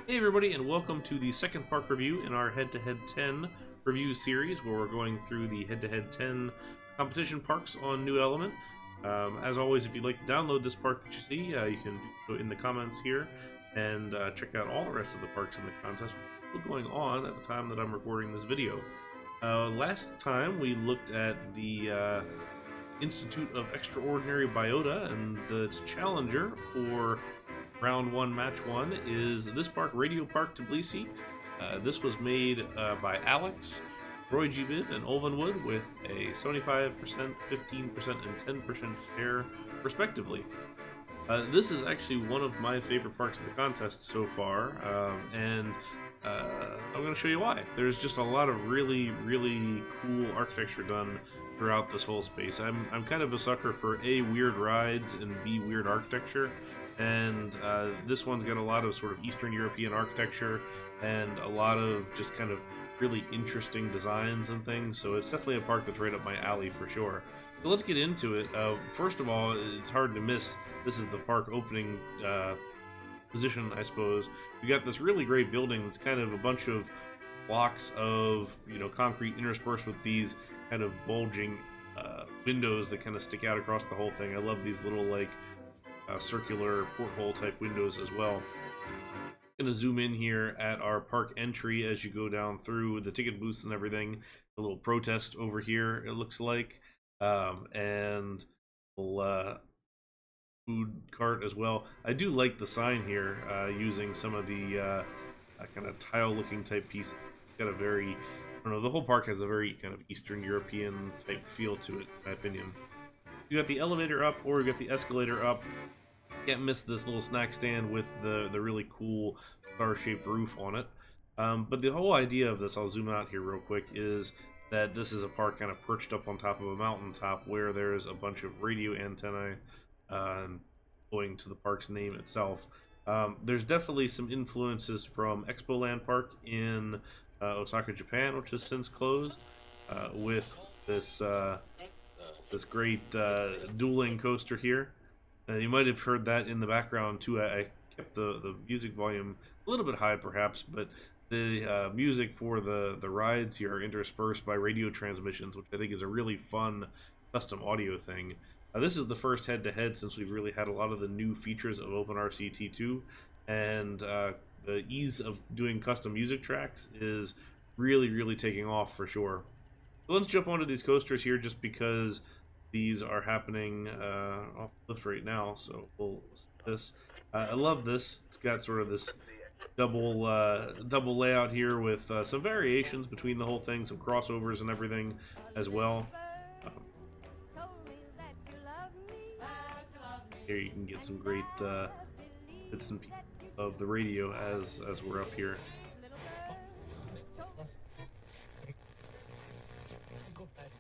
Hey everybody, and welcome to the second park review in our Head-to-Head 10 review series, where we're going through the Head-to-Head 10 competition parks on New Element. As always, if you'd like to download this park that you see, you can do so in the comments here, and check out all the rest of the parks in the contest, which is still going on at the time that I'm recording this video. Last time we looked at the Institute of Extraordinary Biota, and its challenger for Round 1, Match 1 is this park, Radio Park Tbilisi. This was made by Alex, roygbiv, and Ulvenwood with a 75%, 15%, and 10% share, respectively. This is actually one of my favorite parks of the contest so far, and I'm going to show you why. There's just a lot of really, really cool architecture done throughout this whole space. I'm kind of a sucker for A, weird rides, and B, weird architecture. And this one's got a lot of sort of Eastern European architecture and a lot of just kind of really interesting designs and things, so it's definitely a park that's right up my alley for sure. So let's get into it. First of all, it's hard to miss, this is the park opening position, I suppose. We got this really great building that's kind of a bunch of blocks of, concrete interspersed with these kind of bulging windows that kind of stick out across the whole thing. I love these little, like, circular porthole type windows as well. I'm gonna zoom in here at our park entry as you go down through the ticket booths and everything. A little protest over here, it looks like, and a little food cart as well. I do like the sign here, using some of the kind of tile looking type pieces. It's got a very, I don't know, the whole park has a very kind of Eastern European type feel to it, in my opinion. You got the elevator up, or you got the escalator up. Can't miss this little snack stand with the really cool star-shaped roof on it. But the whole idea of this, I'll zoom out here real quick, is that this is a park kind of perched up on top of a mountaintop where there's a bunch of radio antennae going to the park's name itself. There's definitely some influences from Expoland Park in Osaka, Japan, which has since closed, with this this great dueling coaster here. You might have heard that in the background too. I kept the music volume a little bit high perhaps, but the music for the rides here are interspersed by radio transmissions, which I think is a really fun custom audio thing. This is the first head-to-head since we've really had a lot of the new features of Open RCT2, and the ease of doing custom music tracks is really, really taking off for sure. So let's jump onto these coasters here, just because these are happening off the lift right now. So we'll see this. I love this. It's got sort of this double layout here with some variations between the whole thing, some crossovers and everything as well. Here you can get some great bits and pieces of the radio as we're up here.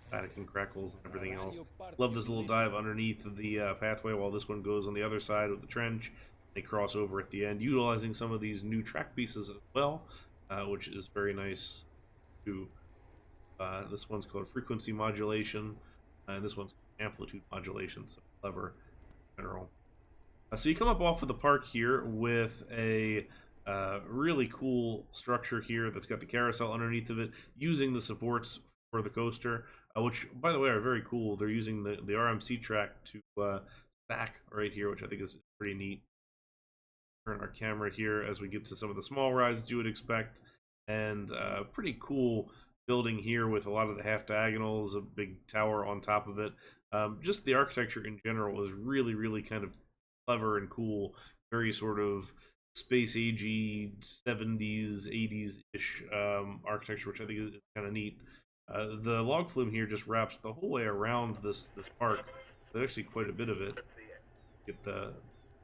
Static and crackles and everything else. Love this little dive underneath the pathway while this one goes on the other side of the trench. They cross over at the end, utilizing some of these new track pieces as well, which is very nice too. This one's called frequency modulation, and this one's amplitude modulation, so clever in general. So you come up off of the park here with a really cool structure here that's got the carousel underneath of it, using the supports for the coaster, which, by the way, are very cool. They're using the RMC track to stack right here, which I think is pretty neat. Turn our camera here as we get to some of the small rides that you would expect, and pretty cool building here with a lot of the half diagonals, a big tower on top of it. Just the architecture in general is really, really kind of clever and cool. Very sort of space agey 70s 80s-ish architecture, which I think is kind of neat. The log flume here just wraps the whole way around this park. There's actually quite a bit of it. Get the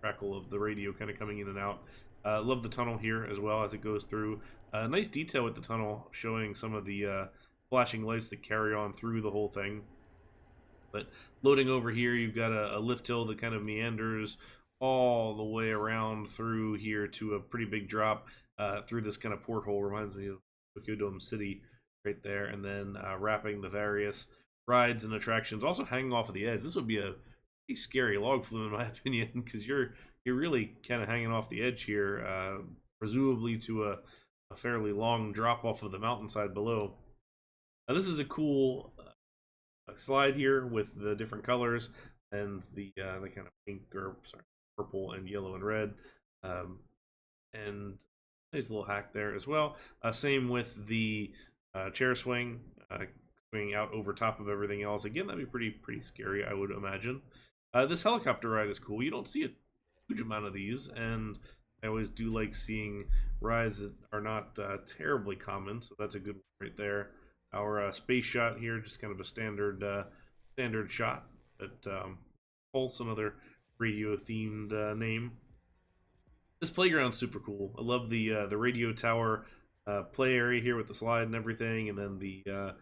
crackle of the radio kind of coming in and out. Love the tunnel here as well as it goes through. Nice detail with the tunnel, showing some of the flashing lights that carry on through the whole thing. But loading over here, you've got a lift hill that kind of meanders all the way around through here to a pretty big drop through this kind of porthole. Reminds me of Tokyo Dome City right there, and then wrapping the various rides and attractions, also hanging off of the edge. This would be a pretty scary log flume in my opinion, because you're really kind of hanging off the edge here, presumably to a fairly long drop off of the mountainside below. Now this is a cool slide here with the different colors and the kind of pink, or sorry, purple and yellow and red, and nice little hack there as well. Same with the chair swing, swinging out over top of everything else. Again, that'd be pretty scary, I would imagine. This helicopter ride is cool. You don't see a huge amount of these, and I always do like seeing rides that are not terribly common, so that's a good one right there. Our space shot here, just kind of a standard shot. But Pulse, another radio-themed name. This playground's super cool. I love the radio tower play area here with the slide and everything, and then the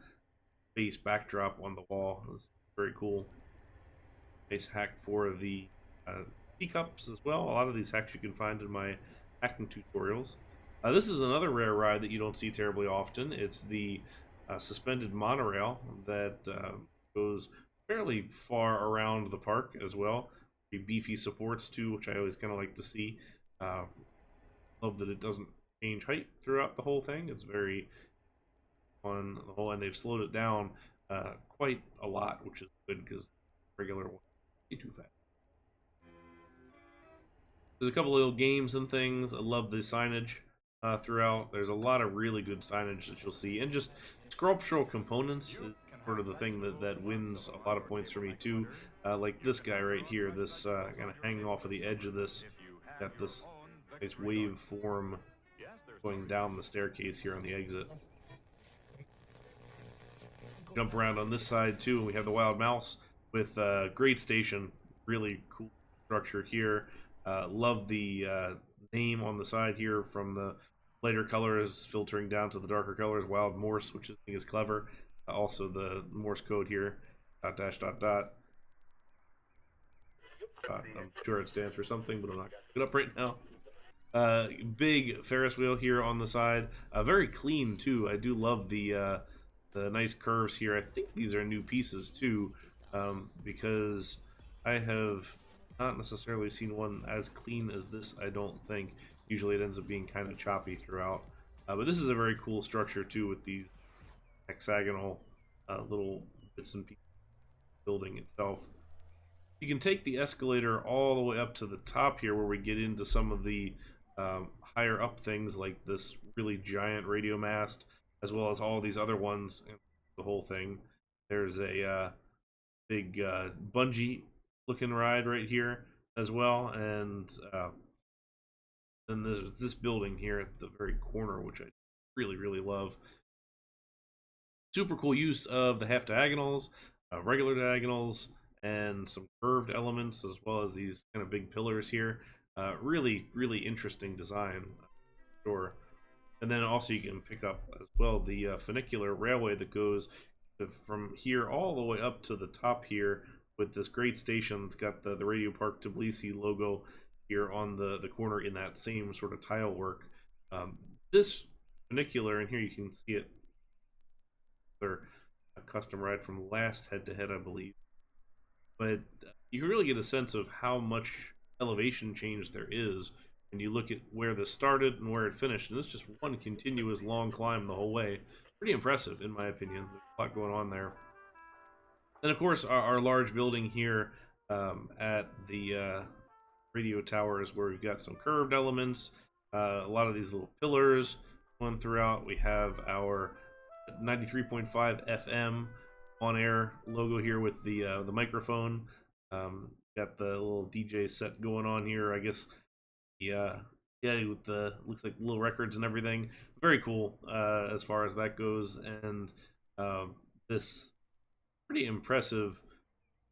base backdrop on the wall. It's very cool. Nice hack for the teacups as well. A lot of these hacks you can find in my hacking tutorials. This is another rare ride that you don't see terribly often. It's the suspended monorail that goes fairly far around the park as well. The beefy supports too, which I always kind of like to see. Love that it doesn't change height throughout the whole thing. It's very fun the whole, and they've slowed it down quite a lot, which is good because regular one is too fast. There's a couple little games and things. I love the signage throughout. There's a lot of really good signage that you'll see, and just sculptural components is sort of the thing that wins a lot of points for me too. Like this guy right here, this kind of hanging off of the edge of this, got this nice wave form going down the staircase here on the exit. Jump around on this side too, and we have the Wild Mouse with great station, really cool structure here. Love the name on the side here from the lighter colors filtering down to the darker colors. Wild Morse, which I think is clever. Also the Morse code here, .. I'm sure it stands for something, but I'm not going to look it up right now. Big Ferris wheel here on the side. Very clean too. I do love the nice curves here. I think these are new pieces too, because I have not necessarily seen one as clean as this, I don't think. Usually it ends up being kind of choppy throughout. But this is a very cool structure too, with these hexagonal little bits and pieces of the building itself. You can take the escalator all the way up to the top here, where we get into some of the higher up things, like this really giant radio mast, as well as all these other ones, and the whole thing. There's a big bungee looking ride right here as well, and then there's this building here at the very corner, which I really love. Super cool use of the half diagonals, regular diagonals, and some curved elements, as well as these kind of big pillars here. Really interesting design, sure. And then also you can pick up as well the funicular railway that goes from here all the way up to the top here, with this great station that's got the Radio Park Tbilisi logo here on the corner in that same sort of tile work. This funicular, and here you can see it, a custom ride from last head-to-head, I believe. But you can really get a sense of how much elevation change there is when you look at where this started and where it finished. And it's just one continuous long climb the whole way. Pretty impressive, in my opinion. There's a lot going on there. And of course, our large building here at the radio tower is where we've got some curved elements, a lot of these little pillars going throughout. We have our 93.5 FM on-air logo here with the microphone. Got the little DJ set going on here, I guess. Yeah, with the, looks like little records and everything. Very cool as far as that goes. And this pretty impressive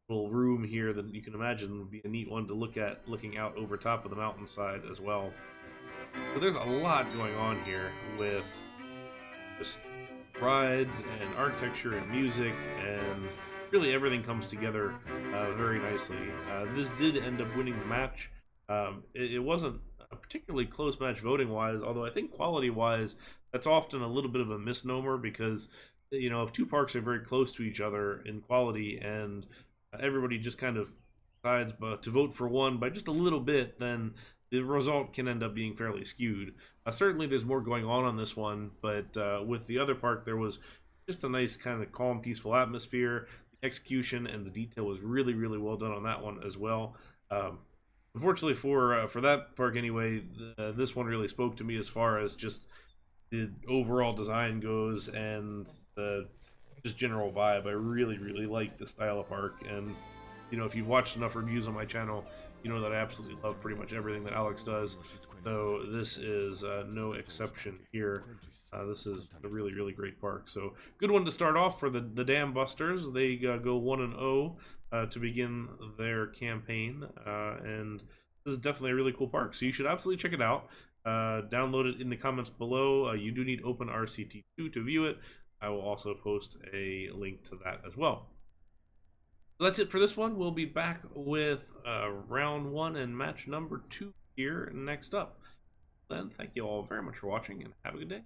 little room here that you can imagine would be a neat one to look at, looking out over top of the mountainside as well. So there's a lot going on here with just rides and architecture and music, and really everything comes together very nicely. This did end up winning the match. It wasn't a particularly close match voting wise, although I think quality wise that's often a little bit of a misnomer, because you know, if two parks are very close to each other in quality and everybody just kind of decides to vote for one by just a little bit, then the result can end up being fairly skewed. Certainly there's more going on this one, but with the other park there was just a nice kind of calm, peaceful atmosphere. The execution and the detail was really, really well done on that one as well. Unfortunately for that park anyway, this one really spoke to me as far as just the overall design goes and the just general vibe. I really, really like the style of park, and you know, if you've watched enough reviews on my channel, you know that I absolutely love pretty much everything that Alex does. So this is no exception here. This is a really, really great park. So good one to start off for the Dam Busters. They go 1-0 to begin their campaign, and this is definitely a really cool park. So you should absolutely check it out. Download it in the comments below. You do need Open RCT2 to view it. I will also post a link to that as well. So that's it for this one. We'll be back with round 1 and match number 2 here next up. Then, thank you all very much for watching, and have a good day.